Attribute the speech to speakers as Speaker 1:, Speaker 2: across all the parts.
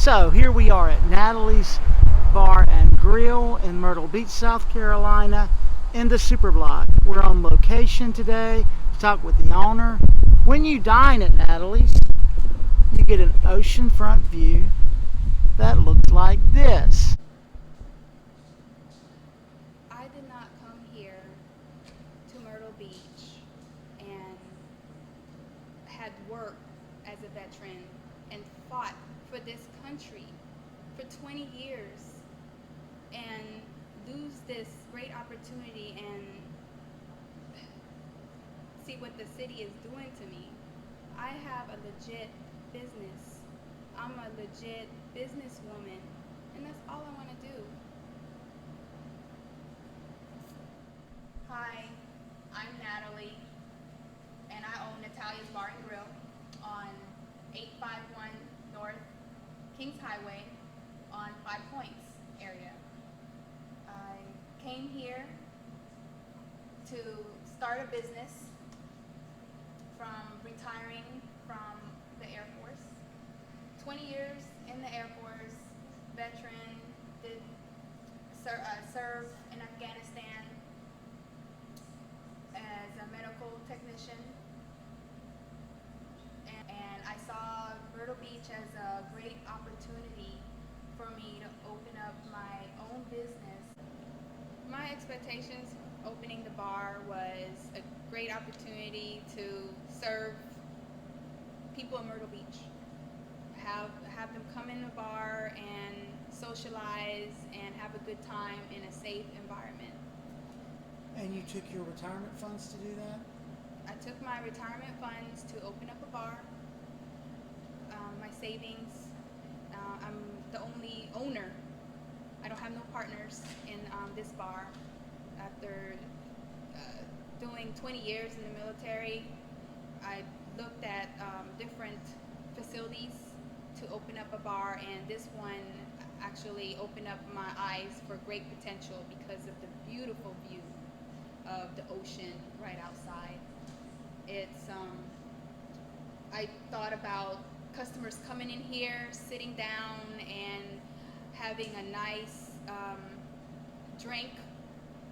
Speaker 1: So here we are at Natalie's Bar and Grill in Myrtle Beach, South Carolina, in the Superblock. We're on location today to talk with the owner. When you dine at Natalie's, you get an oceanfront view that looks like this.
Speaker 2: I did not come here to Myrtle Beach and had worked as a veteran and fought for this country for 20 years and lose this great opportunity and see what the city is doing to me. I have a legit business. I'm a legit businesswoman, and that's all I want to do. Hi, I'm Natalie, and I own Natalia's Bar and Grill on 851 North Kings Highway on Five Points area. I came here to start a business from retiring from the Air Force. 20 years in the Air Force, veteran, did serve in Afghanistan as a medical technician, and I saw Myrtle Beach as a great opportunity for me to open up my own business. My expectations opening the bar was a great opportunity to serve people in Myrtle Beach, have them come in the bar and socialize and have a good time in a safe environment.
Speaker 1: And you took your retirement funds to do that?
Speaker 2: I took my retirement funds to open up a bar. My savings. I'm the only owner. I don't have no partners in this bar. After doing 20 years in the military, I looked at different facilities to open up a bar, and this one actually opened up my eyes for great potential because of the beautiful view of the ocean right outside. It's I thought about customers coming in here, sitting down, and having a nice drink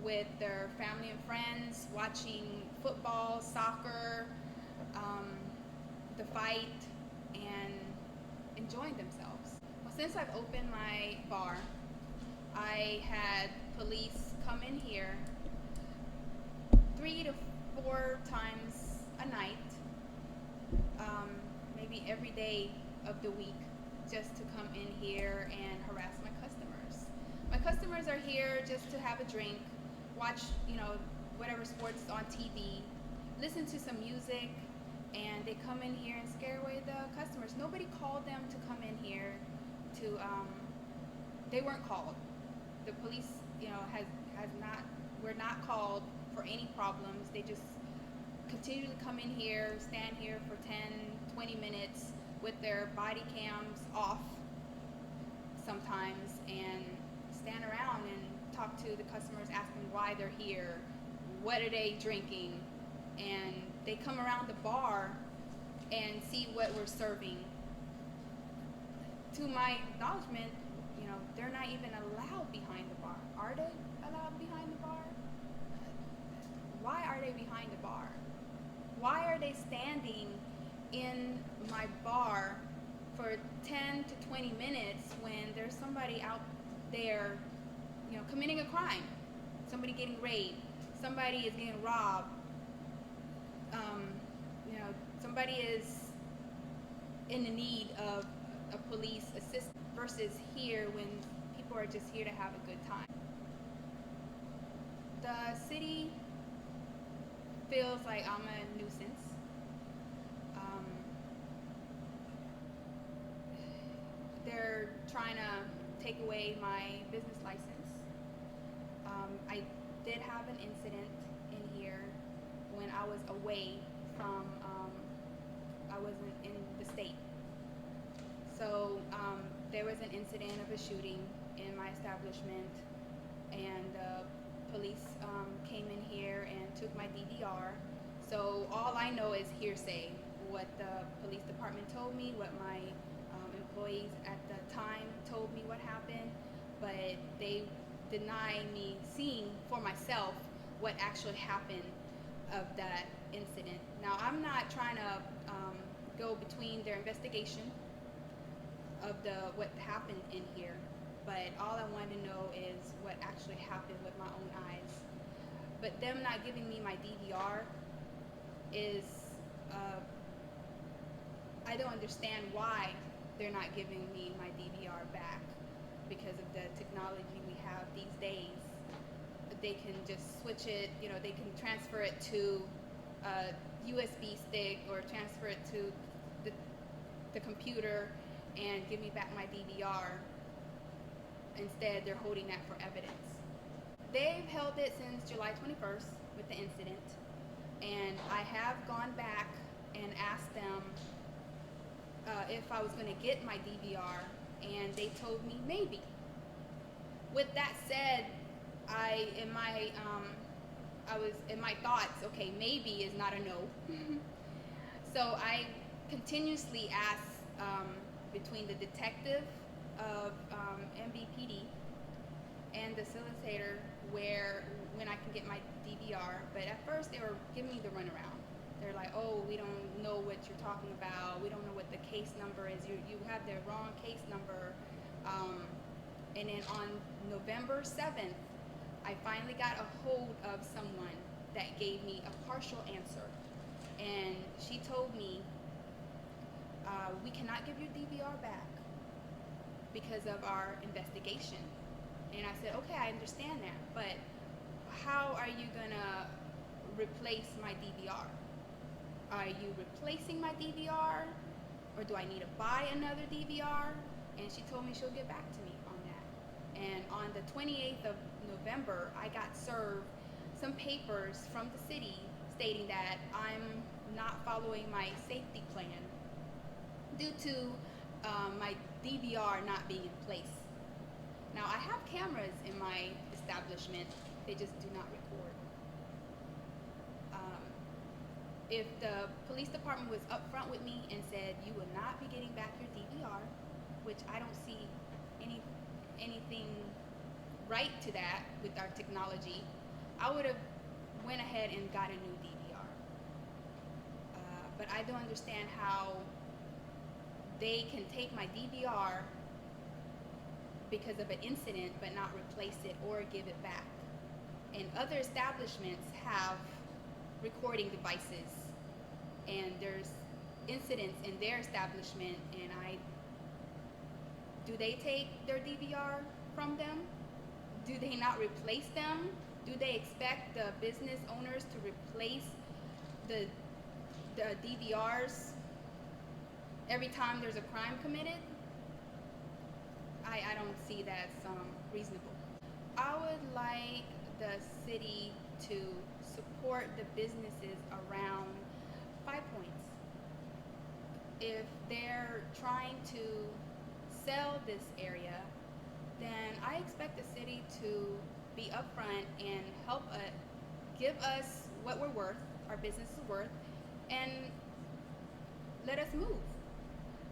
Speaker 2: with their family and friends, watching football, soccer, the fight, and enjoying themselves. Well, since I've opened my bar, I had police come in here 3 to 4 times a night, maybe every day of the week, just to come in here and harass my customers. My customers are here just to have a drink, watch, whatever sports is on TV, listen to some music, and they come in here and scare away the customers. Nobody called them to come in here to, they weren't called. The police, we're not called for any problems. They just continue to come in here, stand here for 10, 20 minutes with their body cams off sometimes, and stand around and talk to the customers, asking why they're here, what are they drinking, and they come around the bar and see what we're serving. To my acknowledgement, they're not even allowed behind the bar. Are they allowed behind the bar? Why are they behind the bar? Why are they standing in my bar for 10 to 20 minutes when there's somebody out there, committing a crime? Somebody getting raped, somebody is getting robbed, somebody is in the need of a police assistance, versus here when people are just here to have a good time. The city feels like I'm a nuisance. They're trying to take away my business license. I did have an incident in here when I was away from, I wasn't in the state. So there was an incident of a shooting in my establishment, and police came in here and took my DVR. So all I know is hearsay, what the police department told me, what my employees at the time told me what happened, but they deny me seeing for myself what actually happened of that incident. Now, I'm not trying to go between their investigation of what happened in here, but all I want to know is what actually happened with my own eyes. But them not giving me my DVR is, I don't understand why they're not giving me my DVR back, because of the technology we have these days. They can just switch it, they can transfer it to a USB stick or transfer it to the computer and give me back my DVR. Instead, they're holding that for evidence. They've held it since July 21st with the incident, and I have gone back and asked them if I was going to get my DVR, and they told me maybe. With that said, I was in my thoughts, okay, maybe is not a no. So I continuously asked between the detective of MBPD and the facilitator when I can get my DVR. But at first they were giving me the runaround. They're like, oh, we don't know what you're talking about. We don't know what the case number is. You have the wrong case number. And then on November 7th, I finally got a hold of someone that gave me a partial answer. And she told me, we cannot give your DVR back because of our investigation. And I said, okay, I understand that, but how are you gonna replace my DVR? Are you replacing my DVR, or do I need to buy another DVR? And she told me she'll get back to me on that. And on the 28th of November, I got served some papers from the city stating that I'm not following my safety plan due to my DVR not being in place. Now, I have cameras in my establishment, they just do not record. If the police department was upfront with me and said, you will not be getting back your DVR, which I don't see anything right to that with our technology, I would have went ahead and got a new DVR. But I don't understand how they can take my DVR because of an incident but not replace it or give it back. And other establishments have recording devices, and there's incidents in their establishment, and do they take their DVR from them? Do they not replace them? Do they expect the business owners to replace the DVRs every time there's a crime committed? I don't see that's reasonable. I would like the city to support the businesses around 5 Points. If they're trying to sell this area, then I expect the city to be upfront and help give us what we're worth, our business is worth, and let us move.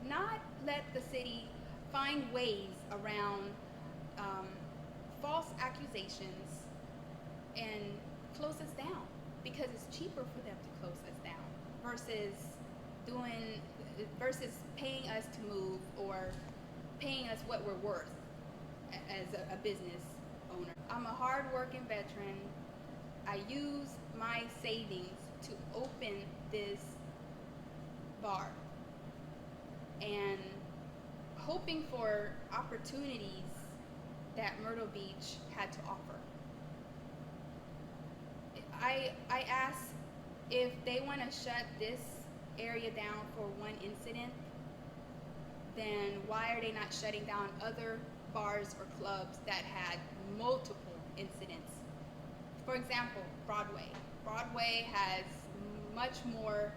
Speaker 2: Not let the city find ways around false accusations and close us down, because it's cheaper for them to close us down versus paying us to move or paying us what we're worth as a business owner. I'm a hard-working veteran. I use my savings to open this bar and hoping for opportunities that Myrtle Beach had to offer. I asked if they want to shut this area down for one incident, then why are they not shutting down other bars or clubs that had multiple incidents? For example, Broadway. Broadway has much more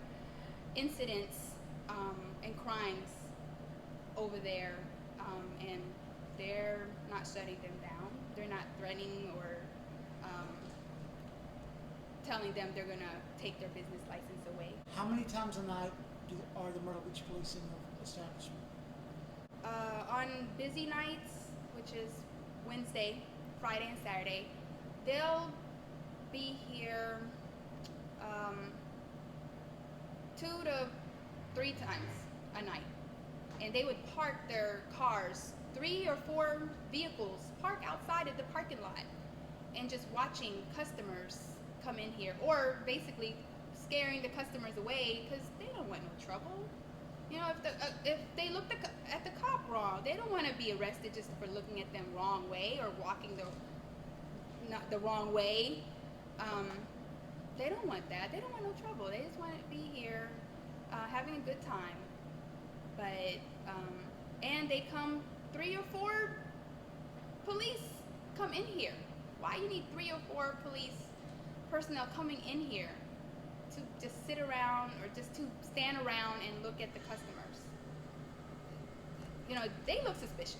Speaker 2: incidents and crimes over there, and they're not shutting them down. They're not threatening or telling them they're going to take their business license away.
Speaker 1: How many times a night are the Myrtle Beach Police in the establishment?
Speaker 2: on busy nights, which is Wednesday, Friday, and Saturday, they'll be here 2 to 3 times a night. And they would park their cars, 3 or 4 vehicles, park outside of the parking lot and just watching customers come in here, or basically scaring the customers away because they don't want no trouble. You know, if they look at the cop wrong, they don't want to be arrested just for looking at them wrong way or walking not the wrong way. They don't want that. They don't want no trouble. They just want to be here having a good time. But and they come 3 or 4 police come in here. Why you need 3 or 4 police personnel coming in here to just sit around or just to stand around and look at the customers? You know, they look suspicious.